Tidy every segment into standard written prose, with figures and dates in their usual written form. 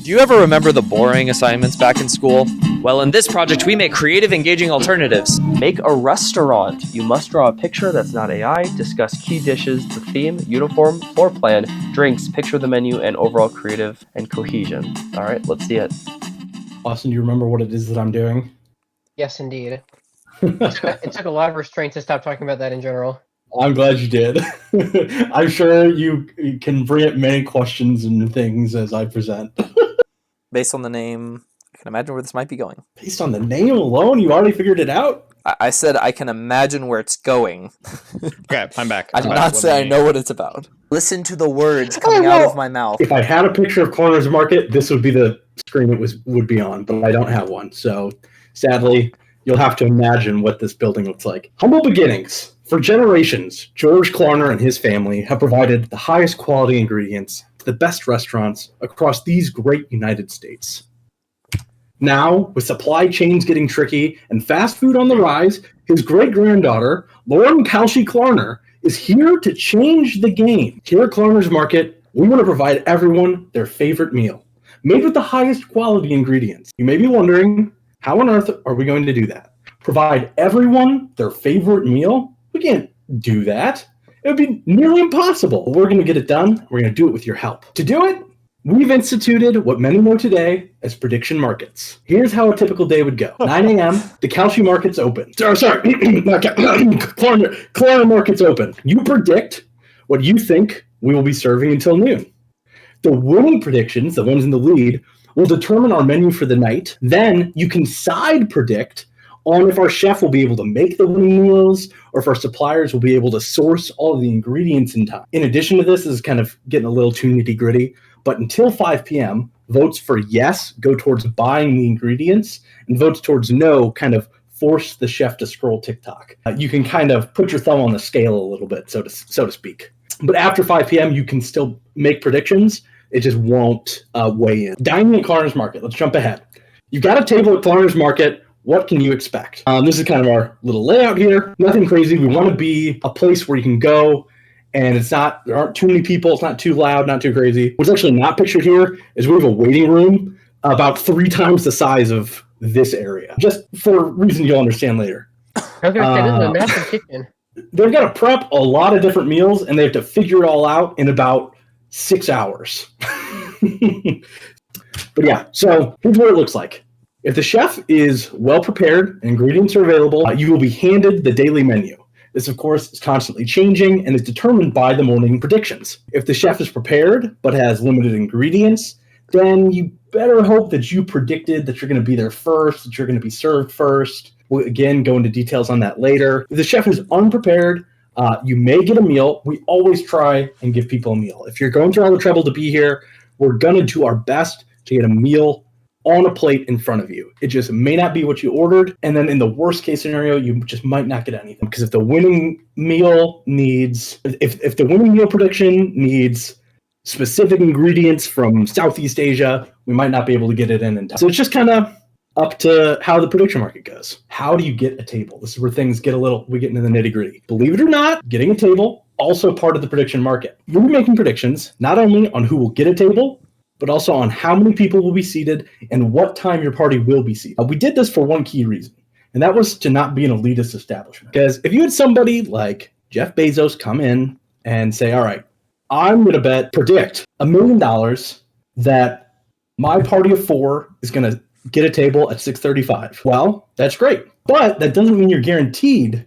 Do you ever remember the boring assignments back in school? Well, in this project, we make creative, engaging alternatives. Make a restaurant. You must draw a picture that's not AI, discuss key dishes, the theme, uniform, floor plan, drinks, picture the menu, and overall creative and cohesion. All right, let's see it. Austin, do you remember what it is that I'm doing? Yes, indeed. It took a lot of restraint to stop talking about that in general. I'm glad you did. I'm sure you can bring up many questions and things as I present. Based on the name, I can imagine where this might be going. Based on the name alone, you already figured it out? I said I can imagine where it's going. Okay, I'm back. I did not say I know what it's about. Listen to the words coming out of my mouth. If I had a picture of Klarner's Market, this would be the screen it would be on, but I don't have one. So sadly, you'll have to imagine what this building looks like. Humble beginnings. For generations, George Klarner and his family have provided the highest quality ingredients to the best restaurants across these great United States. Now, with supply chains getting tricky and fast food on the rise, his great-granddaughter, Lauren Kalshi Klarner, is here to change the game. Here at Klarner's Market, we want to provide everyone their favorite meal, made with the highest quality ingredients. You may be wondering, how on earth are we going to do that? Provide everyone their favorite meal? We can't do that. It would be nearly impossible. But we're going to get it done. We're going to do it with your help. To do it, we've instituted what many know today as prediction markets. Here's how a typical day would go. 9 a.m., the Kalshi Market's open. Klarner Market's open. You predict what you think we will be serving until noon. The winning predictions, the ones in the lead, will determine our menu for the night. Then you can side predict on if our chef will be able to make the winning meals or if our suppliers will be able to source all of the ingredients in time. In addition to this is kind of getting a little too nitty-gritty, but until 5 p.m., votes for yes go towards buying the ingredients, and votes towards no kind of force the chef to scroll TikTok. You can kind of put your thumb on the scale a little bit, so to speak. But after 5 p.m., you can still make predictions. It just won't weigh in. Dining at Klarner's Market. Let's jump ahead. You've got a table at Klarner's Market. What can you expect? This is kind of our little layout here. Nothing crazy. We want to be a place where you can go and there aren't too many people. It's not too loud, not too crazy. What's actually not pictured here is we have a waiting room about 3 times the size of this area, just for reasons you'll understand later. I was going to say, this is a massive kitchen. They've got to prep a lot of different meals, and they have to figure it all out in about 6 hours. But yeah, so here's what it looks like. If the chef is well prepared and ingredients are available, you will be handed the daily menu. This, of course, is constantly changing and is determined by the morning predictions. If the chef is prepared but has limited ingredients, then you better hope that you predicted that you're going to be there first, that you're going to be served first. We'll, again, go into details on that later. If the chef is unprepared, you may get a meal. We always try and give people a meal. If you're going through all the trouble to be here, we're going to do our best to get a meal on a plate in front of you. It just may not be what you ordered. And then in the worst case scenario, you just might not get anything. Because if the winning meal prediction needs specific ingredients from Southeast Asia, we might not be able to get it in time. So it's just kind of up to how the prediction market goes. How do you get a table? This is where things we get into the nitty gritty. Believe it or not, getting a table, also part of the prediction market. You'll be making predictions, not only on who will get a table, but also on how many people will be seated and what time your party will be seated. We did this for one key reason, and that was to not be an elitist establishment. Because if you had somebody like Jeff Bezos come in and say, all right, I'm going to predict $1 million that my party of 4 is going to get a table at 6:35. Well, that's great. But that doesn't mean you're guaranteed,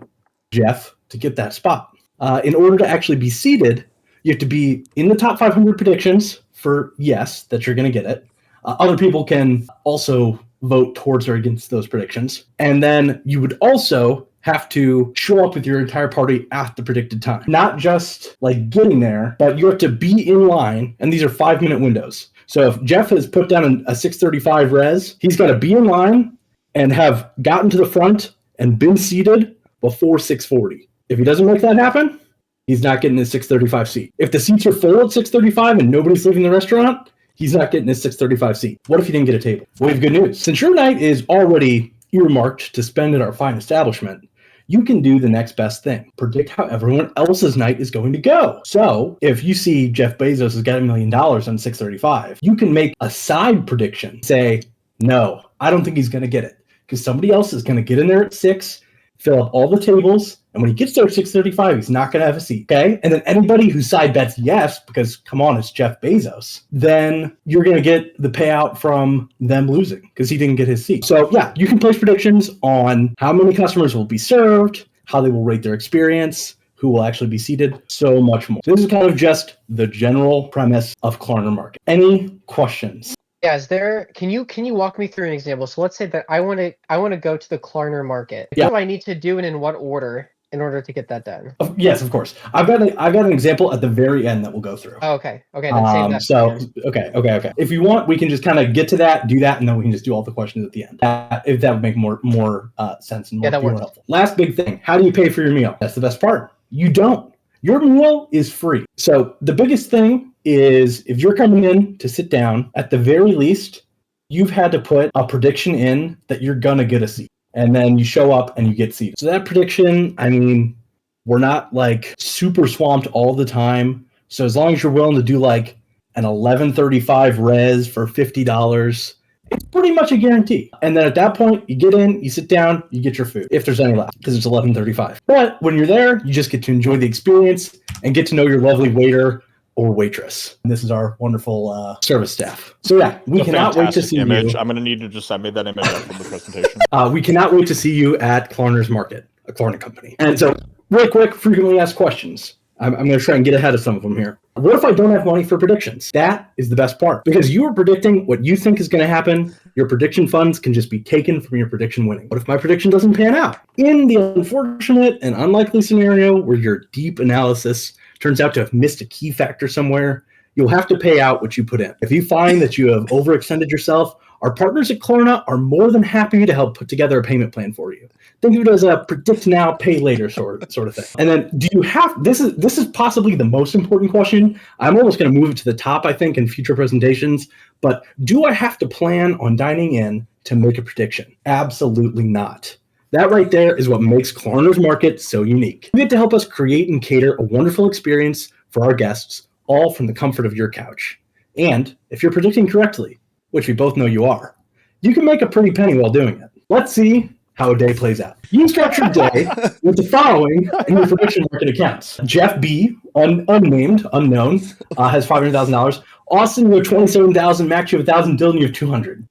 Jeff, to get that spot. In order to actually be seated, you have to be in the top 500 predictions for yes, that you're going to get it. Other people can also vote towards or against those predictions. And then you would also have to show up with your entire party at the predicted time. Not just like getting there, but you have to be in line. And these are 5-minute windows. So if Jeff has put down a 6:35 res, he's got to be in line and have gotten to the front and been seated before 6:40. If he doesn't make that happen, he's not getting his 6:35 seat. If the seats are full at 6:35 and nobody's leaving the restaurant, he's not getting his 6:35 seat. What if you didn't get a table? We have good news. Since your night is already earmarked to spend at our fine establishment, you can do the next best thing. Predict how everyone else's night is going to go. So if you see Jeff Bezos has got $1 million on 635, you can make a side prediction. Say, no, I don't think he's going to get it because somebody else is going to get in there at 6, fill up all the tables, and when he gets there at 6:35, he's not going to have a seat, okay? And then anybody who side bets yes, because come on, it's Jeff Bezos, then you're going to get the payout from them losing because he didn't get his seat. So yeah, you can place predictions on how many customers will be served, how they will rate their experience, who will actually be seated, so much more. So this is kind of just the general premise of Klarner Market. Any questions? Yeah, can you walk me through an example? So let's say that I want to go to the Klarner Market. Yeah. What do I need to do and in what order in order to get that done? Yes, of course. I've got an example at the very end that we'll go through. Oh, okay. Then save that. So okay. If you want, we can just kind of get to that, do that, and then we can just do all the questions at the end. If that would make more sense and more helpful. Last big thing: how do you pay for your meal? That's the best part. You don't. Your meal is free. So the biggest thing is if you're coming in to sit down, at the very least, you've had to put a prediction in that you're gonna get a seat. And then you show up and you get seated. So that prediction, I mean, we're not like super swamped all the time. So as long as you're willing to do like an 1135 res for $50, it's pretty much a guarantee. And then at that point, you get in, you sit down, you get your food, if there's any left, because it's 1135. But when you're there, you just get to enjoy the experience and get to know your lovely waiter or waitress. And this is our wonderful service staff. So yeah, we cannot wait to see image. you. I'm going to need to just send me that image after the presentation. We cannot wait to see you at Klarner's Market, a Klarner company. And so real quick, frequently asked questions. I'm going to try and get ahead of some of them here. What if I don't have money for predictions? That is the best part because you are predicting what you think is going to happen. Your prediction funds can just be taken from your prediction winning. What if my prediction doesn't pan out? In the unfortunate and unlikely scenario where your deep analysis turns out to have missed a key factor somewhere, you'll have to pay out what you put in. If you find that you have overextended yourself, our partners at Klarna are more than happy to help put together a payment plan for you. Think of it as a predict now, pay later sort of thing. And then do you have, this is possibly the most important question. I'm almost going to move it to the top, I think, in future presentations. But do I have to plan on dining in to make a prediction? Absolutely not. That right there is what makes Klarner's Market so unique. You get to help us create and cater a wonderful experience for our guests, all from the comfort of your couch. And if you're predicting correctly, which we both know you are, you can make a pretty penny while doing it. Let's see how a day plays out. You start your day with the following in your prediction market accounts. Jeff B, unnamed, unknown, has $500,000. Austin, you have $27,000. Max, you have $1,000. Dylan, you have $200.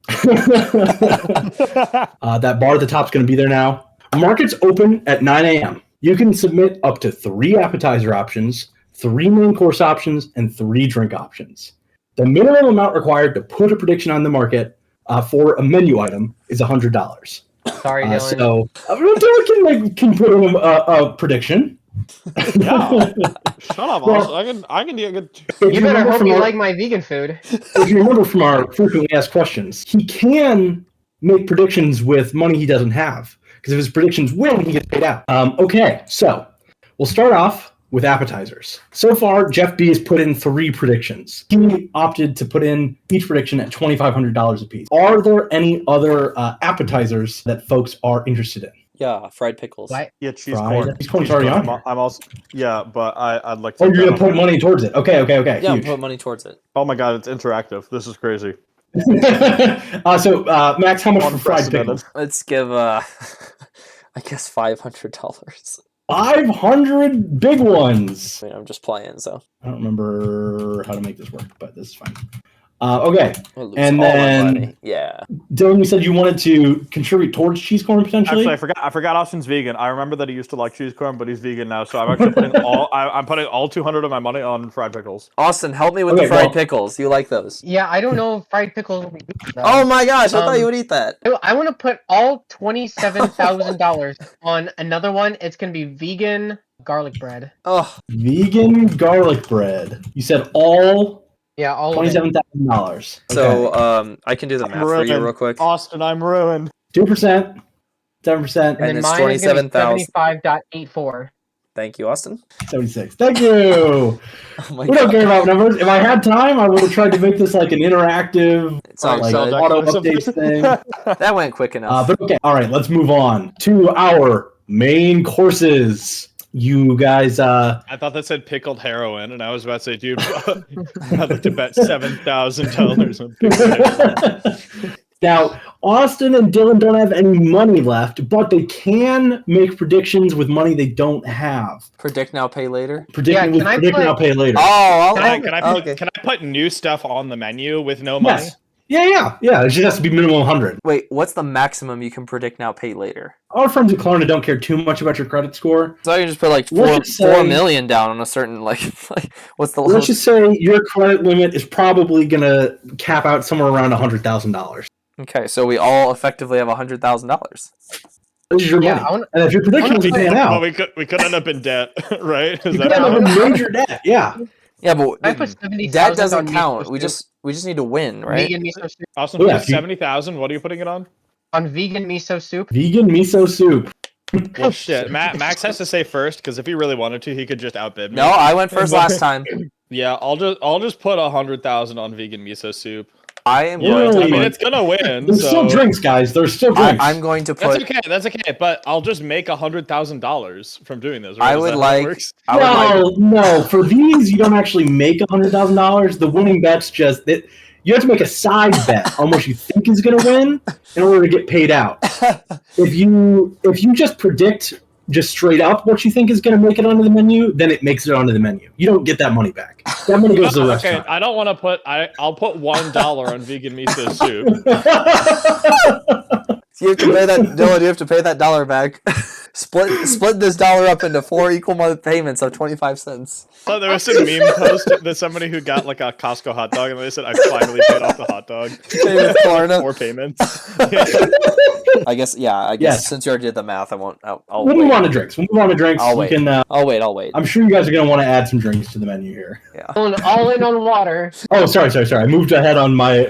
That bar at the top is going to be there now. Markets open at 9 a.m. You can submit up to 3 appetizer options, 3 main course options, and 3 drink options. The minimum amount required to put a prediction on the market for a menu item is $100. Sorry, Dylan. So Dylan can put in a prediction. Yeah. Shut up, well, I can do a good. You better hope you like my vegan food. If you remember from our frequently asked questions, he can make predictions with money he doesn't have. Because if his predictions win, he gets paid out. Okay, so we'll start off with appetizers. So far, Jeff B has put in 3 predictions. He opted to put in each prediction at $2,500 a piece. Are there any other appetizers that folks are interested in? Yeah, fried pickles. What? Yeah, cheese Fried. corn. Cheese corn's already on here. I'm also but I'd like to. Oh, you're gonna put money towards it. Okay. Yeah, Huge. put money towards it. Oh my god, it's interactive. This is crazy. So Max, how much for fried pickles? Let's give I guess $500. 500 big ones. I mean, I'm just playing, so I don't remember how to make this work, but this is fine. Okay, I'll lose and all my then money. Yeah. Dylan, you said you wanted to contribute towards cheese corn potentially. Actually, I forgot Austin's vegan. I remember that he used to like cheese corn, but he's vegan now. So I'm actually putting I'm putting all 200 of my money on fried pickles. Austin, help me with the fried pickles. You like those? Yeah, I don't know if fried pickles will be vegan, though. Oh my gosh, I thought you would eat that. I want to put all $27,000 on another one. It's going to be vegan garlic bread. Oh, Vegan garlic bread. You said all. Yeah, all $27,000. so I can do the math for you real quick. Austin, I'm ruined. 2%, 7%, And then it's mine is going to be 27,000. 75.84. Thank you, Austin. 76. Thank you. Oh my We don't care about numbers. If I had time, I would have tried to make this like an interactive, It's all like good. auto updates thing. That went quick enough. But okay, all right, let's move on to our main courses. You guys, I thought that said pickled heroin, and I was about to say, dude, I'd like to bet $7,000 on pickled heroin. Now, Austin and Dylan don't have any money left, but they can make predictions with money they don't have. Predict now, pay later. Predict now, pay later. Oh, Can I put new stuff on the menu with no money? Yes. Yeah. It just has to be minimum 100. Wait, what's the maximum you can predict now, pay later? Our friends at Klarner don't care too much about your credit score. So I can just put like $4 million down on a certain like what's the Let's just say your credit limit is probably gonna cap out somewhere around $100,000. Okay, so we all effectively have $100,000. This is your money. And if your prediction is paying out, we could end up in debt, right? You could end up in major debt. Yeah. Yeah, but that doesn't count. We just need to win, right? Vegan miso soup. Austin, 70,000. What are you putting it on? On vegan miso soup. Vegan miso soup. Well, shit. Max has to say first because if he really wanted to, he could just outbid me. No, I went first last time. Yeah, I'll just put 100,000 on vegan miso soup. I am going I mean, it's gonna win. There's still drinks, guys. There's still drinks. I'm going to put. That's okay. But I'll just make $100,000 from doing this. Right? I would like. No. For these, you don't actually make $100,000. The winning bet's just that you have to make a side bet on what you think is going to win in order to get paid out. If you just predict just straight up what you think is going to make it onto the menu, then it makes it onto the menu. You don't get that money back. That money goes to the restaurant. Okay, I don't want to put. I'll put $1 on vegan miso soup. You have to pay that, Dylan. You have to pay that dollar back. Split this dollar up into 4 equal month payments of 25 cents. Oh, there was some meme post that somebody who got like a Costco hot dog, and they said, "I finally paid off the hot dog." 4 payments. I guess. Yes. Since you already did the math, I won't. I'll we'll move on to drinks. I'll wait. I'll wait. I'm sure you guys are going to want to add some drinks to the menu here. Yeah. All in on water. Oh, sorry. I moved ahead on my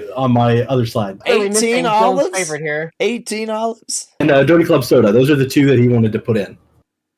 other slide. 18 olives. Favorite here. 18 olives. And Dirty Club soda. Those are the two that he wanted to put in.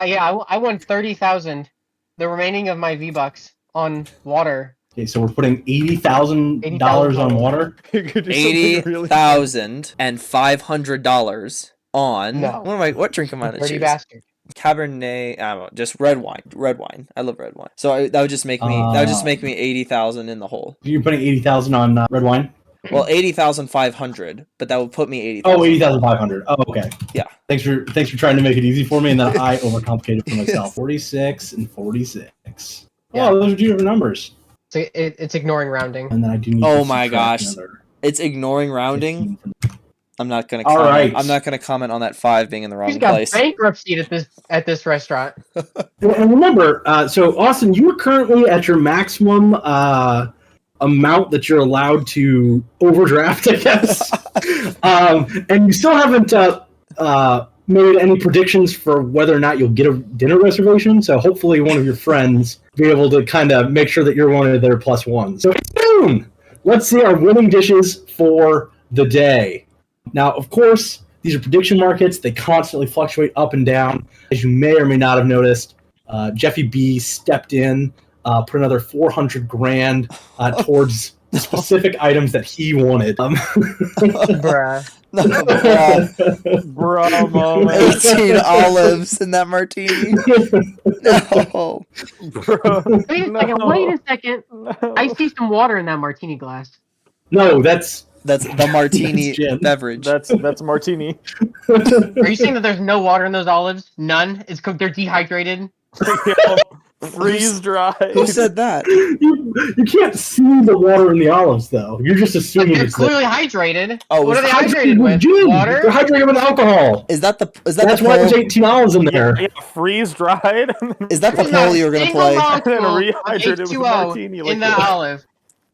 I won 30,000. The remaining of my V-Bucks on water. Okay, so we're putting $80,000 on water. $80,500 on. No. What drink am I to choose? Dirty bastard. Cabernet. I don't know, just red wine. Red wine. I love red wine. So that would just make me 80,000 in the hole. You're putting 80,000 on red wine. Well, 80,500, but that would put me 80,000. Oh, 80,500. Oh, okay. Yeah. Thanks for trying to make it easy for me, and then I overcomplicated for myself. 46 and 46. Yeah. Oh, those are two different numbers. So it's ignoring rounding. And then I do need. Oh my gosh, it's ignoring rounding. I'm not gonna. All right. I'm not gonna comment on that 5 being in the wrong He's got place. bankruptcy at this restaurant. And remember, so Austin, you are currently at your maximum amount that you're allowed to overdraft, I guess. And you still haven't made any predictions for whether or not you'll get a dinner reservation. So hopefully one of your friends will be able to kind of make sure that you're one of their plus ones. So soon, let's see our winning dishes for the day. Now, of course, these are prediction markets. They constantly fluctuate up and down. As you may or may not have noticed, Jeffy B stepped in, put another $400,000 towards the specific items that he wanted. Bruh. Bro, moment. 18 olives in that martini. No. Bro, Wait a second. I see some water in that martini glass. No, that's the martini gin. beverage. That's martini. Are you saying that there's no water in those olives? None? They're dehydrated? Freeze dry. Who said that? You can't see the water in the olives, though. You're just assuming They're it's clearly hydrated. Oh, what are they hydrated hydrated with? gin. Water? They're hydrated with alcohol. Is that That's the why poll? there's 18 olives in there. Yeah, freeze dried. Is that the poll you were gonna play? And then rehydrated with martini in the olive.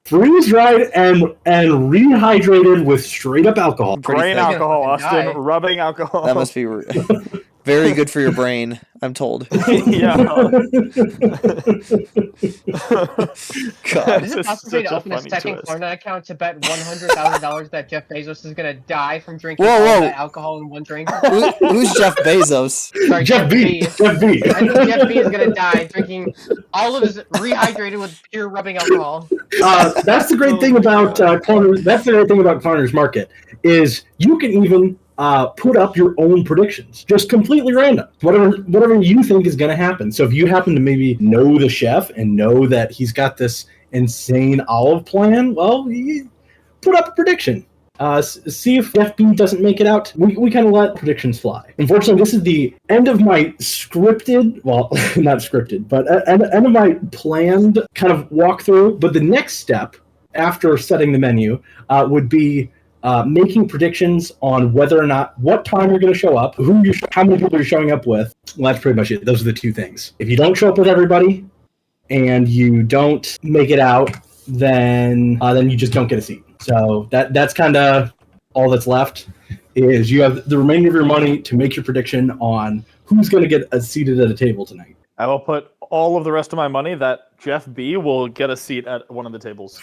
Freeze dried and rehydrated with straight up alcohol. Grain thick. alcohol, Austin. Die. Rubbing alcohol. That must be very good for your brain, I'm told. Yeah. God. Is it possible to open a second Klarner account to bet $100,000 that Jeff Bezos is going to die from drinking all that alcohol in one drink? Who's Jeff Bezos? Sorry, Jeff B. I think Jeff B is going to die drinking olives rehydrated with pure rubbing alcohol. That's the great thing about Klarner. That's the great thing about Klarner's market is you can even put up your own predictions, just completely random. Whatever you think is going to happen. So if you happen to maybe know the chef and know that he's got this insane olive plan, well, you put up a prediction. See if FB doesn't make it out. We kind of let predictions fly. Unfortunately, this is the end of my scripted, well, not scripted, but end of my planned kind of walkthrough. But the next step after setting the menu would be making predictions on whether or not, what time you're going to show up, how many people you're showing up with. Well, that's pretty much it. Those are the two things. If you don't show up with everybody and you don't make it out, then you just don't get a seat. So that's kind of all that's left. Is you have the remainder of your money to make your prediction on who's going to get seated at a table tonight. I will put all of the rest of my money that Jeff B will get a seat at one of the tables.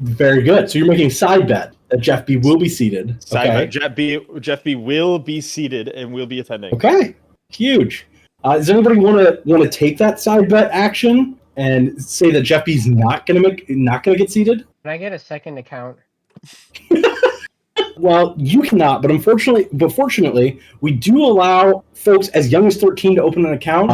Very good. So you're making side bet that Jeff B will be seated. Side Okay. bet, Jeff B will be seated and will be attending. Okay. Huge. Does anybody want to take that side bet action and say that Jeff B's not gonna get seated? Can I get a second account? Well, you cannot, but fortunately, we do allow folks as young as 13 to open an account.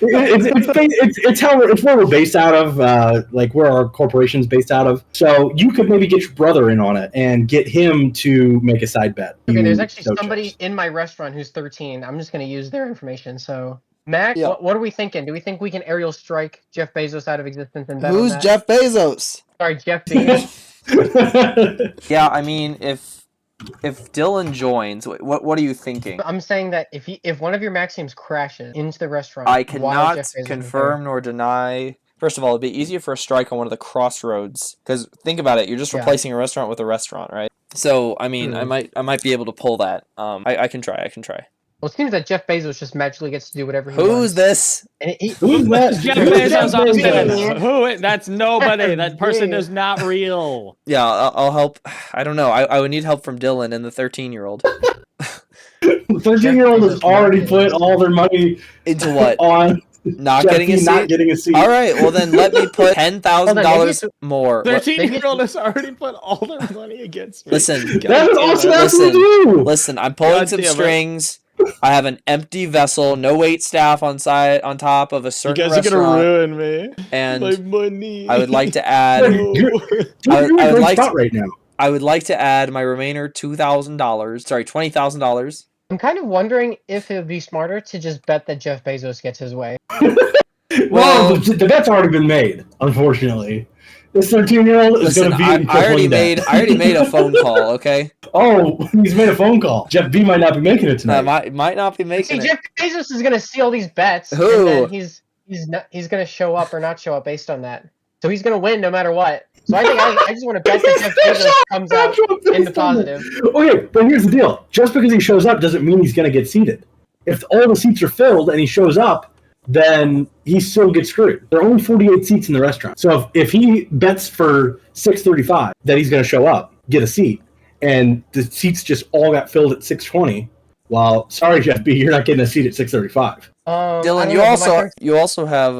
It's where we're based out of, like where our corporation's based out of. So you could maybe get your brother in on it and get him to make a side bet. Okay, there's actually somebody in my restaurant who's 13. I'm just going to use their information. So, Mac, Yeah. what are we thinking? Do we think we can aerial strike Jeff Bezos out of existence and bet on Who's that? Jeff Bezos? Sorry, Jeff Bezos. Yeah, I mean, if Dylan joins, what are you thinking? I'm saying that if one of your Maxims crashes into the restaurant, I while cannot Jeff Bezos is confirm nor deny. First of all, it'd be easier for a strike on one of the crossroads, because think about it, you're just replacing a restaurant with a restaurant, right? So, I mean, I might be able to pull that. I can try. Well, it seems that Jeff Bezos just magically gets to do whatever he Who's wants. this? And Who's that? Jeff Bezos upstairs. Who? That's nobody. That person is not real. Yeah, I'll help. I don't know. I would need help from Dylan and the 13-year-old. The 13-year-old has already put all their money Into what? on Not Jeff getting B a seat? not getting a seat. All right, well then let me put $10,000 more. 13-year-old has already put all their money against me. Listen, That is also listen, what we do. listen, I'm pulling God some damn it. strings. I have an empty vessel, no wait staff on top of a You certain guys are restaurant, gonna ruin me. and My money. I would like to add. You're I in a would great like spot to- right now. I would like to add my remainder $2,000. Sorry, $20,000. I'm kind of wondering if it would be smarter to just bet that Jeff Bezos gets his way. Well, the bet's already been made, unfortunately. This 13-year-old is Listen, going to be I in already crippling debt. made a phone call. Okay, Oh, he's made a phone call. Jeff B might not be making it tonight. might not be See, making it. Jeff Bezos is going to see all these bets, Who? and then he's going to show up or not show up based on that. So he's going to win no matter what. So I think I just want to bet that Jeff Bezos comes out in the positive. Okay, but here's the deal. Just because he shows up doesn't mean he's going to get seated. If all the seats are filled and he shows up, then he still gets screwed. There are only 48 seats in the restaurant. So if he bets for 6:35 that he's going to show up, get a seat, and the seats just all got filled at 6:20, well, sorry, Jeff B, you're not getting a seat at 6:35. Dylan, you also have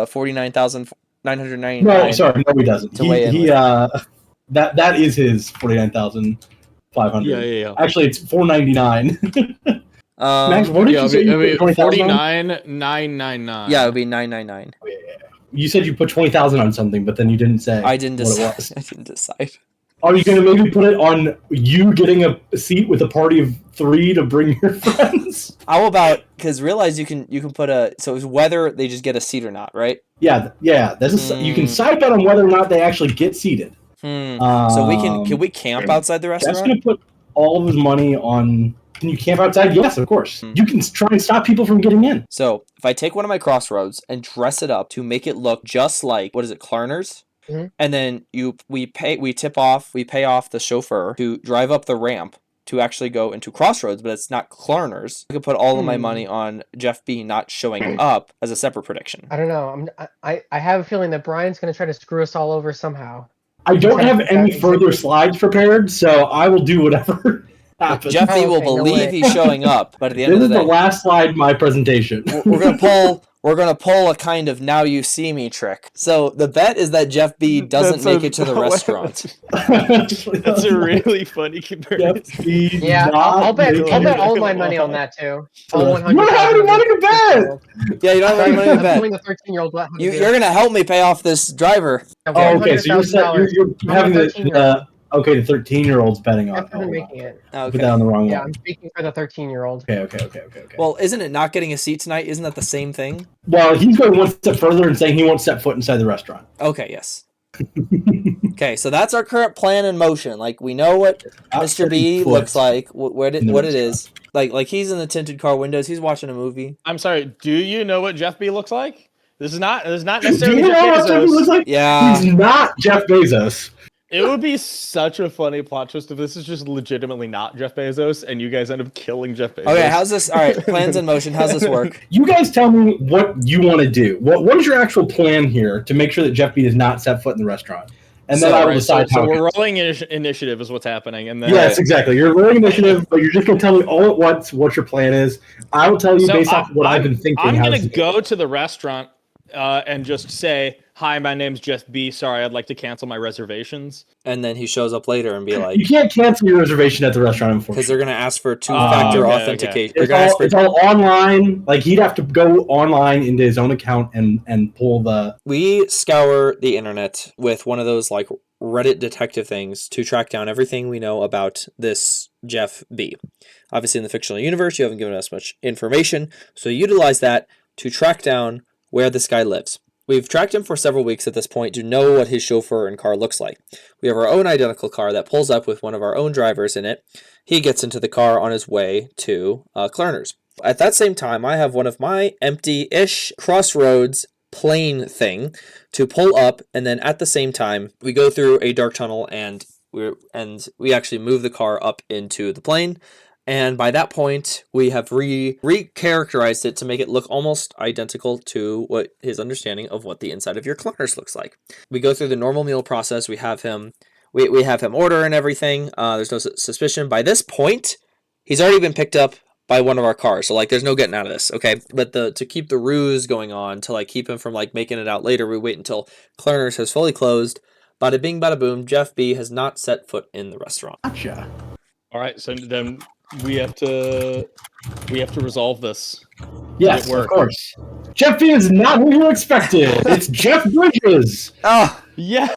$49,999. No, sorry, no, he doesn't. To weigh in He that is his 49,500. Yeah. Actually, it's 499. Max, what did you say? You put 20,000 on? 49,999. Yeah, it would be 999. You said you put 20,000 on something, but then you didn't say. I didn't what it decide. was. I didn't decide. Are you going to maybe put it on you getting a seat with a party of 3 to bring your friends? How about, because realize you can put so it's whether they just get a seat or not, right? Yeah. You can side bet on whether or not they actually get seated. So can we camp outside the That's restaurant? going to put all of his money on. Can you camp outside? Yes, of course. You can try and stop people from getting in. So if I take one of my crossroads and dress it up to make it look just like, what is it, Klarner's? Mm-hmm. And then we pay off the chauffeur to drive up the ramp to actually go into Crossroads, but it's not Klarner's. I could put all of my money on Jeff B not showing up as a separate prediction. I don't know. I have a feeling that Brian's going to try to screw us all over somehow. I don't have any further slides prepared, so I will do whatever happens. Jeff B will Okay, no believe way. he's showing up, but at the end This of is the the day, last slide of my presentation. we're we're gonna pull a kind of now you see me trick. So the bet is that Jeff B doesn't make it to the restaurant. That's a really funny comparison. Yeah, I'll bet all my money on that too. All You don't have any money to bet. Yeah, you don't have any money to bet. The 13-year-old. You're gonna help me pay off this driver. Oh, okay. So you're having the okay. The 13-year-old's betting on. After making it. Okay. Put that on the wrong Yeah, one. I'm speaking for the 13-year-old. Okay. Well, isn't it not getting a seat tonight? Isn't that the same thing? Well, he's going one step further and saying he won't step foot inside the restaurant. Okay, yes. Okay, so that's our current plan in motion. Like, we know what Mr. B looks like, what it is. Like he's in the tinted car windows. He's watching a movie. I'm sorry. Do you know what Jeff B looks like? This is not necessarily Do you know Jeff what Jeff Bezos. looks like? Yeah. He's not Jeff Bezos. It would be such a funny plot twist if this is just legitimately not Jeff Bezos and you guys end up killing Jeff Bezos. Okay, how's this? All right, plans in motion. How's this work? You guys tell me what you want to do. What is your actual plan here to make sure that Jeff B does not set foot in the restaurant? And then I will decide how. So we're rolling initiative is what's happening, and then yes, exactly. You're rolling initiative, but you're just going to tell me all at once what your plan is. I will tell you based off what I've been thinking. I'm going to go to the restaurant and just say, "Hi, my name's Jeff B. Sorry, I'd like to cancel my reservations." And then he shows up later and be like, you can't cancel your reservation at the restaurant, unfortunately. Because they're going to ask for two-factor authentication. Okay. It's all online. Like, he'd have to go online into his own account and pull the... We scour the internet with one of those, like, Reddit detective things to track down everything we know about this Jeff B. Obviously, in the fictional universe, you haven't given us much information, so utilize that to track down where this guy lives. We've tracked him for several weeks at this point to know what his chauffeur and car looks like. We have our own identical car that pulls up with one of our own drivers in it. He gets into the car on his way to Klarner's. At that same time, I have one of my empty-ish Crossroads plane thing to pull up, and then at the same time, we go through a dark tunnel and we actually move the car up into the plane. And by that point, we have re-characterized it to make it look almost identical to what his understanding of what the inside of your Klarner's looks like. We go through the normal meal process. We have him order and everything. There's no suspicion. By this point, he's already been picked up by one of our cars. So, like, there's no getting out of this, okay? But to keep the ruse going on, to, like, keep him from, like, making it out later, we wait until Klarner's has fully closed. Bada bing, bada boom, Jeff B has not set foot in the restaurant. Gotcha. All right, so then we have to resolve this. Yes, of course. Jeff B is not who you expected. It's Jeff Bridges. Oh, yes.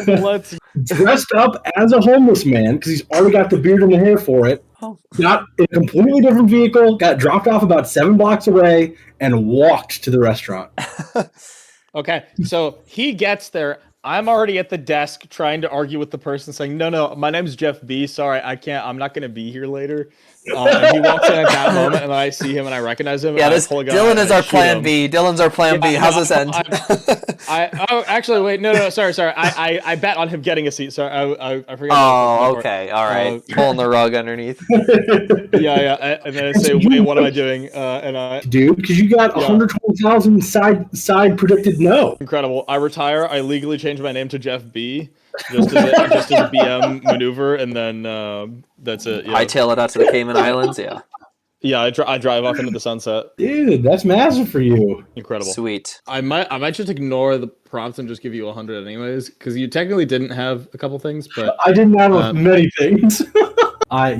Let's dressed up as a homeless man because he's already got the beard and the hair for it. Oh. Got a completely different vehicle. Got dropped off about 7 blocks away and walked to the restaurant. Okay, so he gets there. I'm already at the desk trying to argue with the person saying, no, my name's Jeff B. Sorry, I'm not going to be here later. And he walks in at that moment, and I see him, and I recognize him. Yeah, and this Dylan is our plan B. Dylan's our plan B. How's this end? Actually, wait, no, sorry. I bet on him getting a seat. Sorry, I forgot. Oh, okay, all right. Pulling the rug underneath. Yeah, and then I say, wait, what am I doing? Dude, because you got 120,000 side predicted no. Incredible. I retire. I legally change my name to Jeff B. Just as a BM maneuver, and then that's it. Yeah. I tail it out to the Cayman Islands. Yeah. Yeah, I drive off into the sunset. Dude, that's massive for you. Incredible. Sweet. I might just ignore the prompts and just give you 100 anyways, because you technically didn't have a couple things, but I didn't have many things. My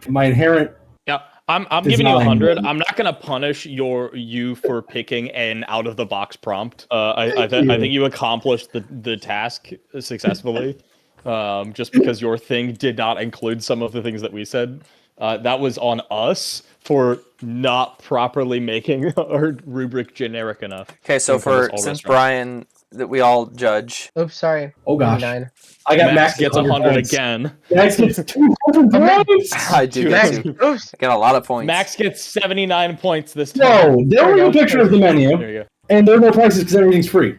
inherent. Yeah, I'm giving you 100. I'm not gonna punish you for picking an out of the box prompt. I think you accomplished the task successfully. Just because your thing did not include some of the things that we said. That was on us for not properly making our rubric generic enough. Okay, so since Brian, that we all judge. Oops, sorry. Oh gosh. 9. I got Max gets 100 again. Max gets 200 points. I do get to. I get a lot of points. Max gets 79 points this time. No, there was a picture of the menu. There you go. And there are no prices because everything's free.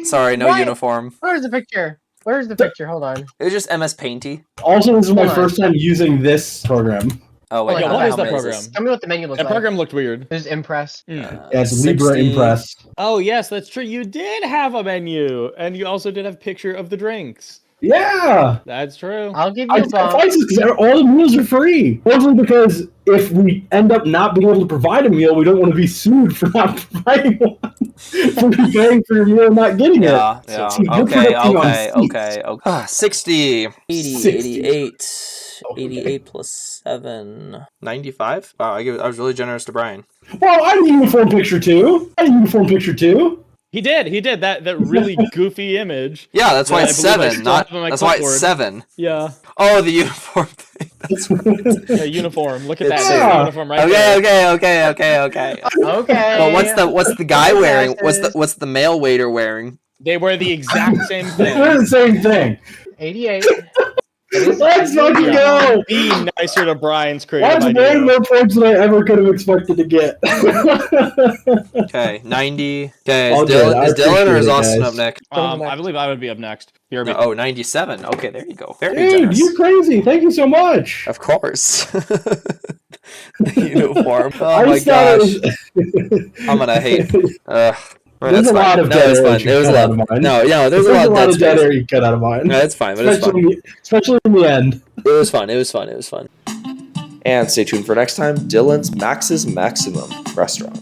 Sorry, no uniform. Where's the picture? Where's the picture? Hold on. It was just MS Painty. Also, this is my first time using this program. Oh wait, what is that program? Tell me what the menu looks like. That program looked weird. It was Impress. Yeah, it's Libra Impress. Oh yes, that's true. You did have a menu, and you also did have a picture of the drinks. Yeah. That's true. I'll give I you a bump. because all the meals are free. Mostly because if we end up not being able to provide a meal, we don't want to be sued for not providing one. For paying for your meal and not getting Yeah, it. yeah. See, you're Okay, predicting on okay, seats. okay. 60. 80, 60. 88. Okay. 88 plus 7. 95? Wow, I was really generous to Brian. Well, I had a uniform picture too. He did that really goofy image. Yeah, that's why that it's I believe I 7. still Not have on my that's why it's clipboard. 7. Yeah. Oh, the uniform thing. That's Yeah, uniform. Look at that. It's There's the yeah. uniform right there. okay. Okay. Well, what's the guy wearing? Passes. What's the male waiter wearing? They wear the exact same They're thing. the same thing. 88. Let's fucking go. Be nicer to Brian's creative That's way idea. more points than I ever could have expected to get. Okay, 90. Okay, All good. I is Dylan or is appreciate it, Austin guys. up next? I believe I would be up next. Here, No, 97. Okay, there you go. Very Dude, generous. you're crazy. Thank you so much. Of course. The uniform. Oh I my just thought gosh. it was- I'm gonna hate. There's a lot of no, dead it's air fun. that you There was a cut out lot. of mine. No, there's There's a lot of dead dead space. air you cut out of mine. No, it's fine, but it's fun. Especially in the end. It was fun. And stay tuned for next time, Dylan's Max's Maximum Restaurant.